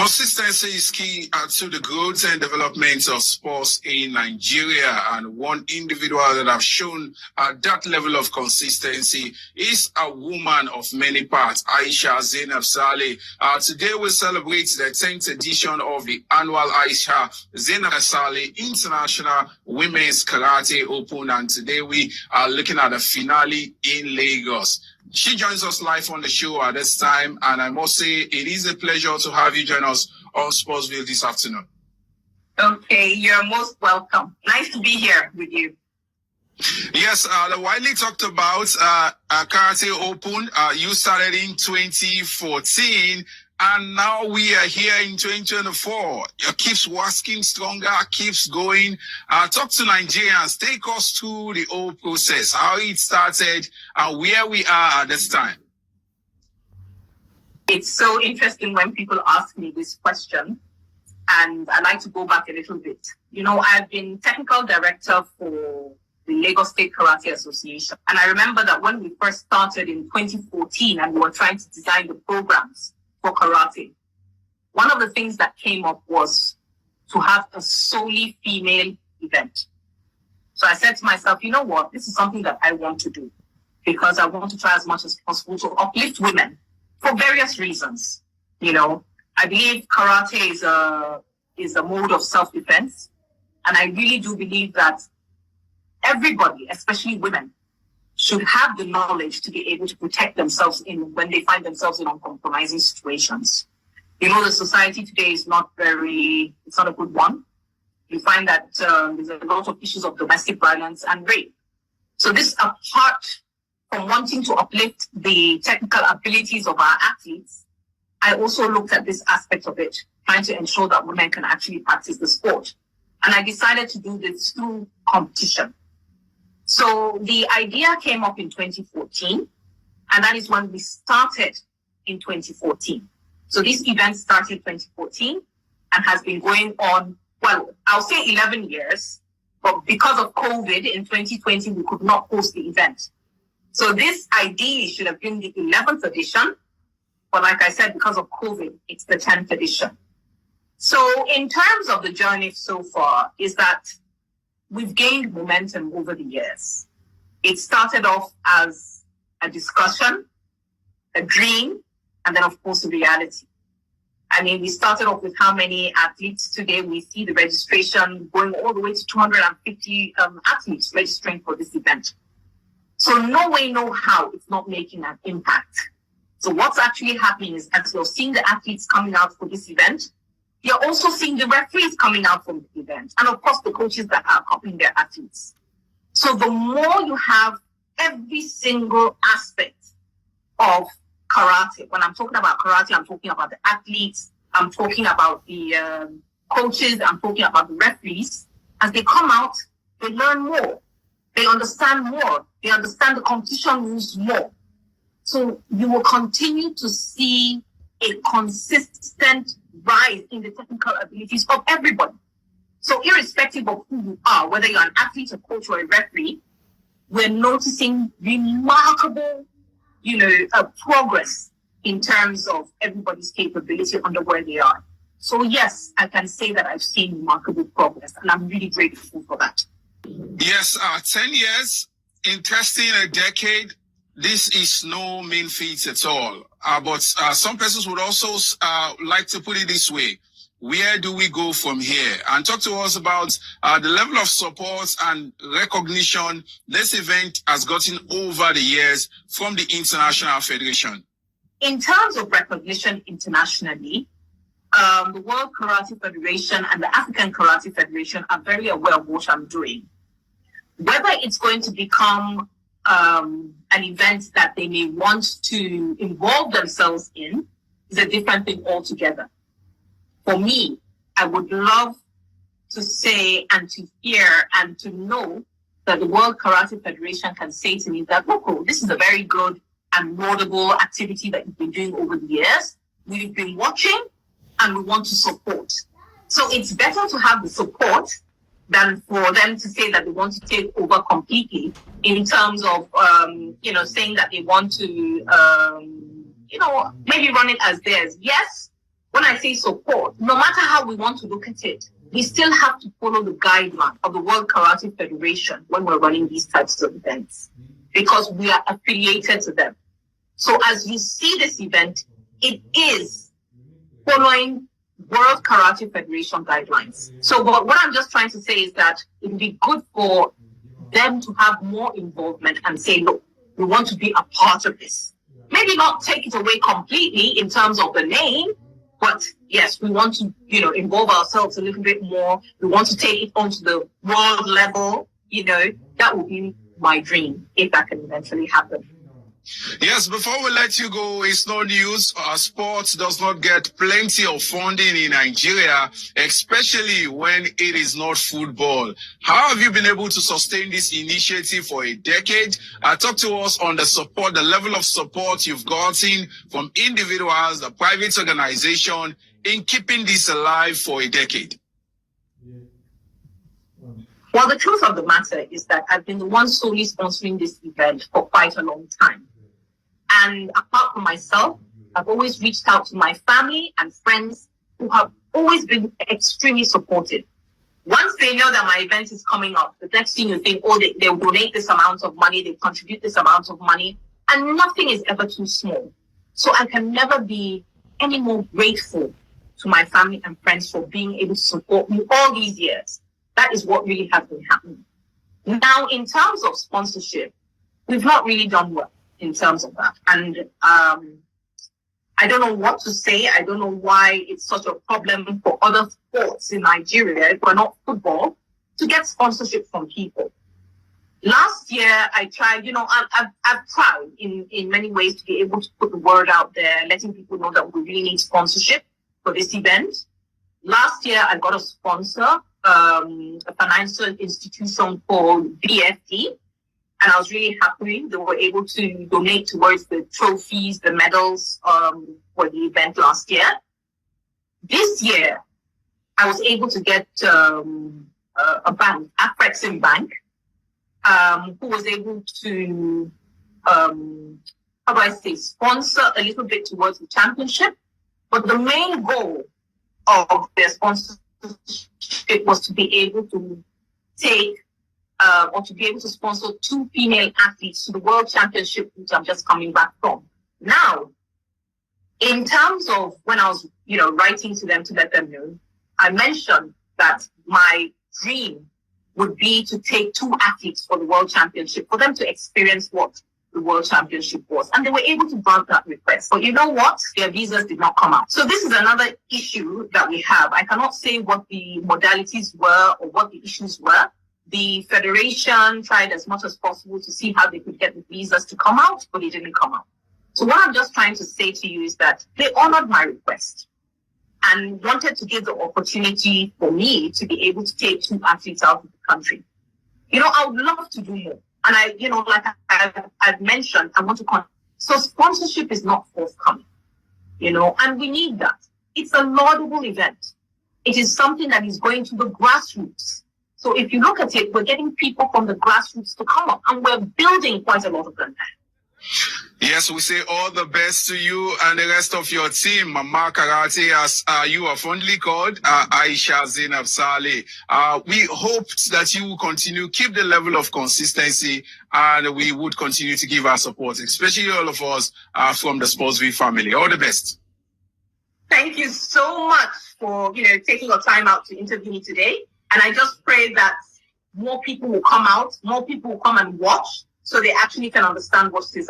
Consistency is key to the growth and development of sports in Nigeria, and one individual that have shown that level of consistency is a woman of many parts, Aisha Zainab Saleh. Today we celebrate the 10th edition of the annual Aisha Zainab Saleh International Women's Karate Open, and today we are looking at the finale in Lagos. She joins us live on the show at this time, and I must say it is a pleasure to have you join us on Sportsville this afternoon. Okay, you're most welcome. Nice to be here with you. Yes, the widely talked about Karate Open, you started in 2014, and now we are here in 2024. It keeps working stronger, keeps going. Talk to Nigerians, take us through the whole process, how it started, and where we are at this time. It's so interesting when people ask me this question, and I like to go back a little bit. You know, I've been technical director for the Lagos State Karate Association, and I remember that when we first started in 2014 and we were trying to design the programs for karate, one of the things that came up was to have a solely female event. So I said to myself, you know what, this is something that I want to do because I want to try as much as possible to uplift women for various reasons. You know, I believe karate is a mode of self-defense, and I really do believe that everybody, especially women, should have the knowledge to be able to protect themselves when they find themselves in uncompromising situations. You know, the society today is it's not a good one. You find that there's a lot of issues of domestic violence and rape. So this, apart from wanting to uplift the technical abilities of our athletes, I also looked at this aspect of it, trying to ensure that women can actually practice the sport. And I decided to do this through competition. So the idea came up in 2014, and that is when we started in 2014. So this event started 2014 and has been going on, well, I'll say 11 years, but because of COVID in 2020, we could not host the event. So this ideally should have been the 11th edition, but like I said, because of COVID, it's the 10th edition. So in terms of the journey so far is that we've gained momentum over the years. It started off as a discussion, a dream, and then, of course, a reality. I mean, we started off with how many athletes today. We see the registration going all the way to 250 athletes registering for this event. So no way, no how, it's not making an impact. So what's actually happening is, as you're seeing the athletes coming out for this event, you're also seeing the referees coming out from the event, and of course the coaches that are copying their athletes. So the more you have every single aspect of karate, when I'm talking about karate, I'm talking about the athletes, I'm talking about the coaches, I'm talking about the referees. As they come out, they learn more, they understand more, they understand the competition rules more. So you will continue to see a consistent rise in the technical abilities of everybody. So irrespective of who you are, whether you're an athlete, a coach, or a referee, we're noticing remarkable, progress in terms of everybody's capability under where they are. So yes, I can say that I've seen remarkable progress, and I'm really grateful for that. Yes, 10 years, interesting, a decade. This is no mean feat at all. But some persons would also like to put it this way. Where do we go from here? And talk to us about the level of support and recognition this event has gotten over the years from the International Federation. In terms of recognition internationally, the World Karate Federation and the African Karate Federation are very aware of what I'm doing. Whether it's going to become an event that they may want to involve themselves in is a different thing altogether. For me, I would love to say and to hear and to know that the World Karate Federation can say to me that, look, this is a very good and laudable activity that you've been doing over the years. We've been watching and we want to support. So it's better to have the support than for them to say that they want to take over completely in terms of, saying that they want to, maybe run it as theirs. Yes, when I say support, no matter how we want to look at it, we still have to follow the guideline of the World Karate Federation when we're running these types of events, because we are affiliated to them. So as you see this event, it is following World Karate Federation guidelines. So what I'm just trying to say is that it would be good for them to have more involvement and say, look, we want to be a part of this. Maybe not take it away completely in terms of the name, but yes, we want to, involve ourselves a little bit more. We want to take it onto the world level. That would be my dream if that can eventually happen. Yes, before we let you go, it's no news. Sports does not get plenty of funding in Nigeria, especially when it is not football. How have you been able to sustain this initiative for a decade? Talk to us on the level of support you've gotten from individuals, the private organization, in keeping this alive for a decade. Well, the truth of the matter is that I've been the one solely sponsoring this event for quite a long time. And apart from myself, I've always reached out to my family and friends who have always been extremely supportive. Once they know that my event is coming up, the next thing you think, they'll donate this amount of money, they contribute this amount of money, and nothing is ever too small. So I can never be any more grateful to my family and friends for being able to support me all these years. That is what really has been happening. Now, in terms of sponsorship, we've not really done well in terms of that. And I don't know what to say. I don't know why it's such a problem for other sports in Nigeria, if we're not football, to get sponsorship from people. Last year, I tried, I've tried in many ways to be able to put the word out there, letting people know that we really need sponsorship for this event. Last year, I got a sponsor, a financial institution called BFD, and I was really happy they were able to donate towards the trophies, the medals for the event last year. This year, I was able to get a bank, Afrexim Bank, who was able to, sponsor a little bit towards the championship. But the main goal of their sponsorship was to be able to take or to be able to sponsor 2 female athletes to the World Championship, which I'm just coming back from. Now, in terms of when I was, writing to them to let them know, I mentioned that my dream would be to take 2 athletes for the World Championship, for them to experience what the World Championship was. And they were able to grant that request. But you know what? Their visas did not come out. So this is another issue that we have. I cannot say what the modalities were or what the issues were. The federation tried as much as possible to see how they could get the visas to come out, but it didn't come out. So what I'm just trying to say to you is that they honored my request and wanted to give the opportunity for me to be able to take 2 athletes out of the country. I would love to do more. And I've mentioned, I want to so sponsorship is not forthcoming, and we need that. It's a laudable event. It is something that is going to the grassroots. So if you look at it, we're getting people from the grassroots to come up, and we're building quite a lot of them. Yes, we say all the best to you and the rest of your team, Mama Karate, as you are fondly called, Aisha Zainab Saleh. We hope that you will continue, keep the level of consistency, and we would continue to give our support, especially all of us from the Sportsville family. All the best. Thank you so much for taking your time out to interview me today. And I just pray that more people will come out, more people will come and watch, so they actually can understand what this is.